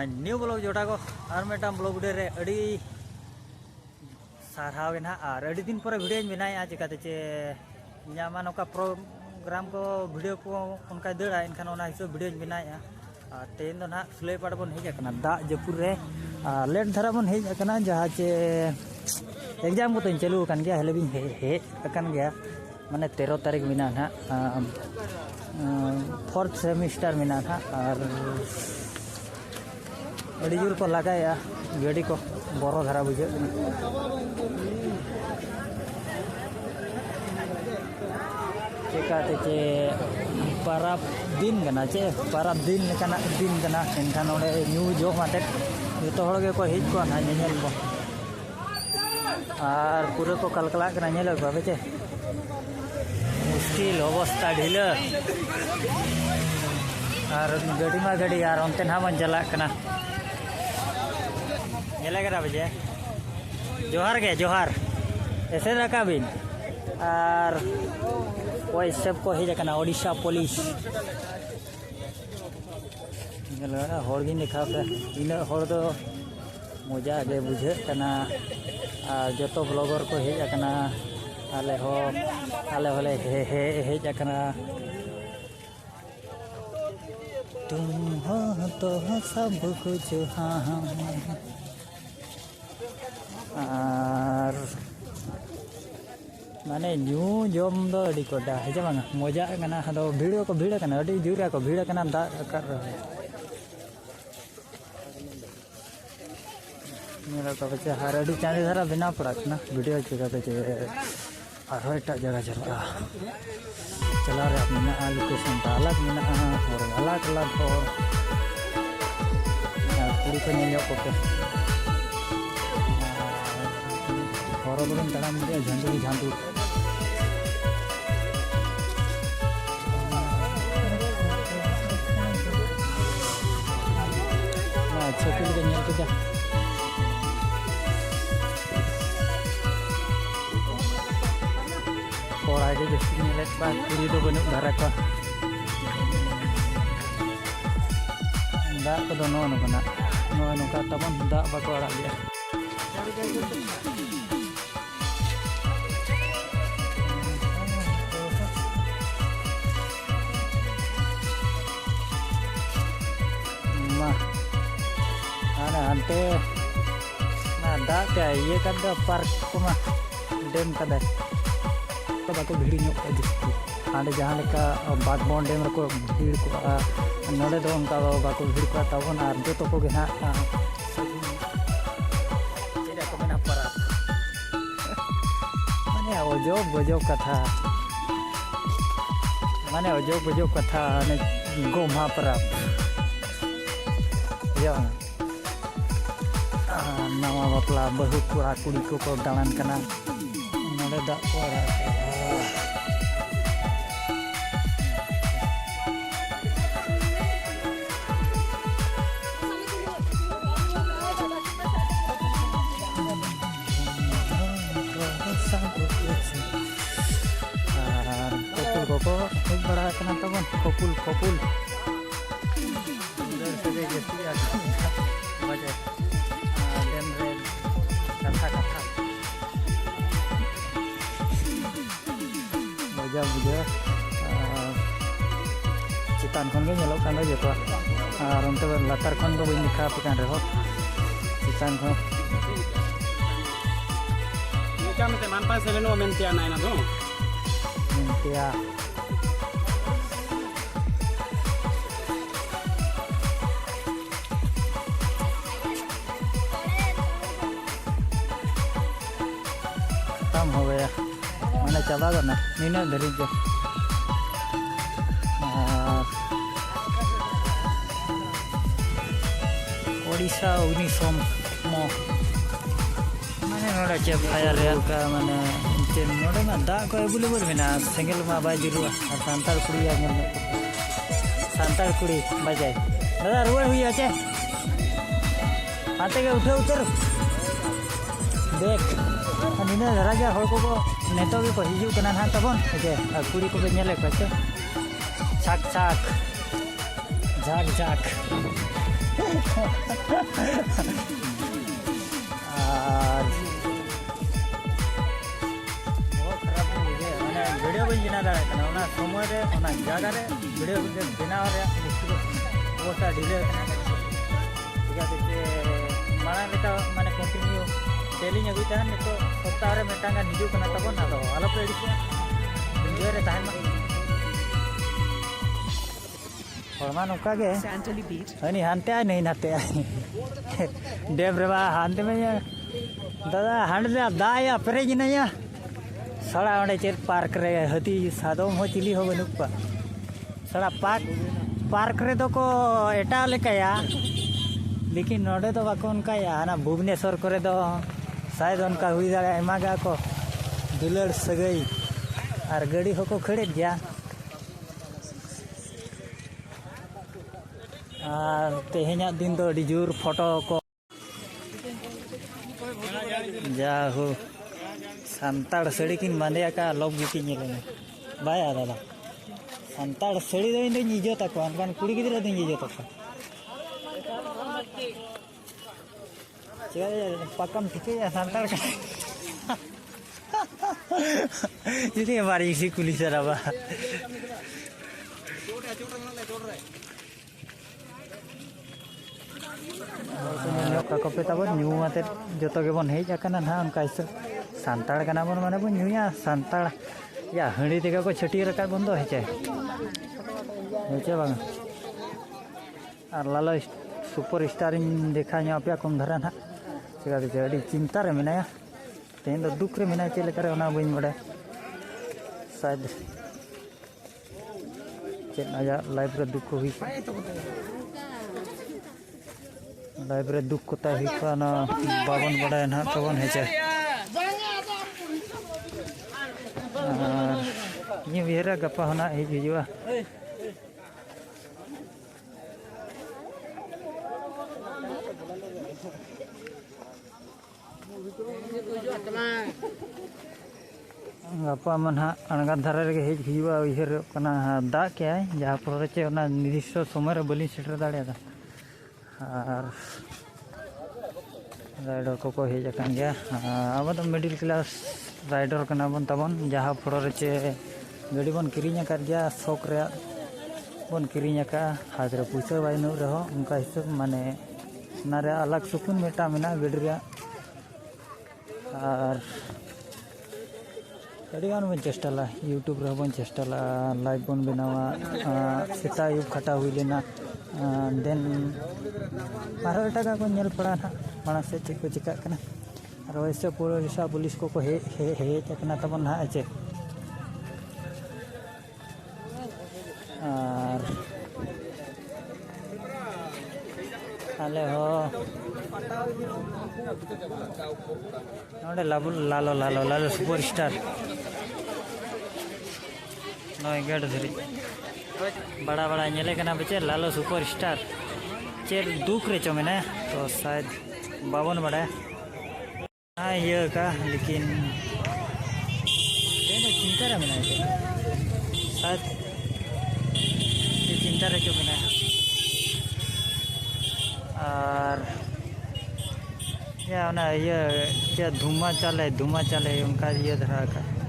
my new blog Jotago, Armetam blog रे अड़ी सारावे ना आर अड़ी दिन पर वीडियो बनाए आज कहते ᱧᱟᱢᱟ ᱱᱚᱠᱟ प्रोग्राम को वीडियो को उनका दड़ा इनखान ओना हिसाब वीडियो बनाया तेन दो ना सुले पाड़ बन हेज अकना दाग जपुर रे लेट धरा बन हेज अकना जहाँ चे एग्जाम को तो चालू अकन गया हेले बिन हे अकन गया माने 13 तारीख मिना ना 4th सेमिस्टर मिना ना और अड़ी जोर को लगाया गाड़ी को बड़ो धरा बुझे चिकाते चे पाराब दिन कना चे पाराब दिन कना दिन कना एनखान ओडे न्यू जो माते जतो हड़ के को हिज को ना नेल को आर पूरे को कलकला कना नेल को चे मुश्किल अवस्था ढीला आर गाड़ी मा गाड़ी यार ओनते ना मन चला कना नेले करा बजे जोहार के जोहार ऐसे रखा बिन आर कोई सब को ही जकना ओडिशा पुलिस गलरा होड़ गिन देखा पे इन होड़ दो मजा गे बुझे कना जतो ब्लॉगर को हे जकना आले होले हे जकना तुम हो तो सब कुछ हां आर माने न्यू जम दो अड़ी कोडा है जे बांगा मजा कना हदो वीडियो को भीड़ कना अड़ी जुरा को भीड़ कना दा कर रहे मेरा तो बच्चा हर अड़ी चांदी धरा बिना पड़ा ना वीडियो चिकाते चे और एटा जगह चला रहे अपने लोकेशन ता अलग मिना और अलग और पूरी को नेल को पे हरो बरन तड़ाम दे झंडू छकुल के नेल के जा और आगे जैसे नेल बाद पूरी तो बनु धारा को दा को दो नो का तबन दा बाको अड़ा दिया अंते ना दाग क्या ये कदा पार्क को मा डेम कदा तो बाको भीड़ ᱧᱚᱜ जस्ती आंडे जहां लेका बागबोन डेम को भीड़ को नोडे दो उनका बाको भीड़ को तबन आर जतो को गेना चेदा को मेना पारा माने अजब कथा माने अजब कथा ने गोमा पारा या नवा बापला बहु कोड़ा कुड़ी को दालान कना नोडे दा को अड़ा को एक बड़ा कना तबन कपुल इधर से जैसे बजे डेम रे कथा मजा बुझे चितान खन के नेलो कान जतो आर उनते लातार खन को बइन दिखा पे कान रे हो चितान खन निका मते मानपा सेलेनो मेंटिया नाइना दो मेंटिया हो गया मैंने चला करना नीना धरी के ओडिशा उनिसम मो मैंने नोड़ा चे फायर रेल का मैंने चे नोड़ा ना दा को अवेलेबल बिना सिंगल मा बाजुरुआ सांतार कुड़ी आ नेल सांतार कुड़ी बजाय दादा रुआ हुई आचे आते के उठे उतर देख नीना धरा गया हर को नेतो भी को हिजू कना ना तबन ओके कुड़ी को नेले को छे छाक छाक झाक झाक और बहुत खराब मुझे मैंने वीडियो भी बना दाड़ा करना उना समय रे उना जगह रे वीडियो बनाव रे वो सा डिले ठीक है माना लेका माने कंटिन्यू टेलिंग अगुई तहन नितो सप्ताह रे मेटांगा निजु कना तबन आदो आलो पे एडिशन वीडियो रे तहन मा नौका गे हनी हानते आय नहीं नाते आय डेब रे बा हानते में दादा हांड रे दा या पेरेज नया सड़ा ओंडे चेर पार्क रे हती सादोम हो चिली हो बनुक पा सड़ा पार्क रे तो को एटा लेकाया लेकिन नोडे तो बाको उनका या ना भुवनेश्वर करे तो शायद उनका हुई दाड़ा एमा गा को दुलड़ सगई और गाड़ी हो को खड़े गया और तेहेना दिन तो अड़ी जोर फोटो को जाहू सानताड़ साड़ी किन बांधे का लोग गीती बाया दादा सानताड़ साड़ी दो इन इजो तक कुड़ी गिद्रा दिन इजो तक पक्कम ठीक है सानताड़ का jadi हमारी इसी कुली सराबा कपे तब न्यूते जो गेबन हजना ना उनका हिसाब सानताड़ बन माने बन न्यूया सानताड़ या हड़ी तेगा को छटिया रखा बन दो हेचे हेचे बांग और लालो सुपर स्टार देखा पे कम धरा ना चिकाते अभी चिंता रे मेनाया तेन दुख रे मेना चेले करे ओना बइन बड़े शायद चेन आजा लाइफ रे दुख हुई लाइफ रे दुख कोता हुई ना बाबन बड़ा ना तबन हेचे ये बिहरा गपा होना हे हिजुआ गपा मन हाँ अणगार धारा रे हेज हिजुआ उहर कना दा के जहाँ पर चे निर्दिष्ट समय रे बलिन सेटर दाड़ा और राइडर को हेज गया अब तो मिडिल क्लास राइडर कना बन तबन जहाँ पर चे गाड़ी बन किरिंग गया शौक रे बन किरिंग हाथ रे पैसा बाइनु रहो उनका हिसाब माने नारे अलग सुकून मेटा मेना गाड़ी रे और अड़ीगान बन चेष्टा यूट्यूब रे बन चेष्टा लाइव बन बनावा सेता यूब खटा हुई लेना देन आरो एटा को नेल पड़ा ना माना से चेक को चिका कना और वैसे पुलिस को हे चकना तबन ना चे और आले हो नोडे लालो लालो लालो सुपर स्टार नय गेट धरी बड़ा बड़ा नेले कना बचे लालो सुपर स्टार चेर दुख रे चो मैंने तो शायद बावन बड़ा हाँ ये का लेकिन चिंता रहा मैंने शायद चिंता रहे क्यों मैंने और या ना ये क्या धुआं चले उनका ये धरा का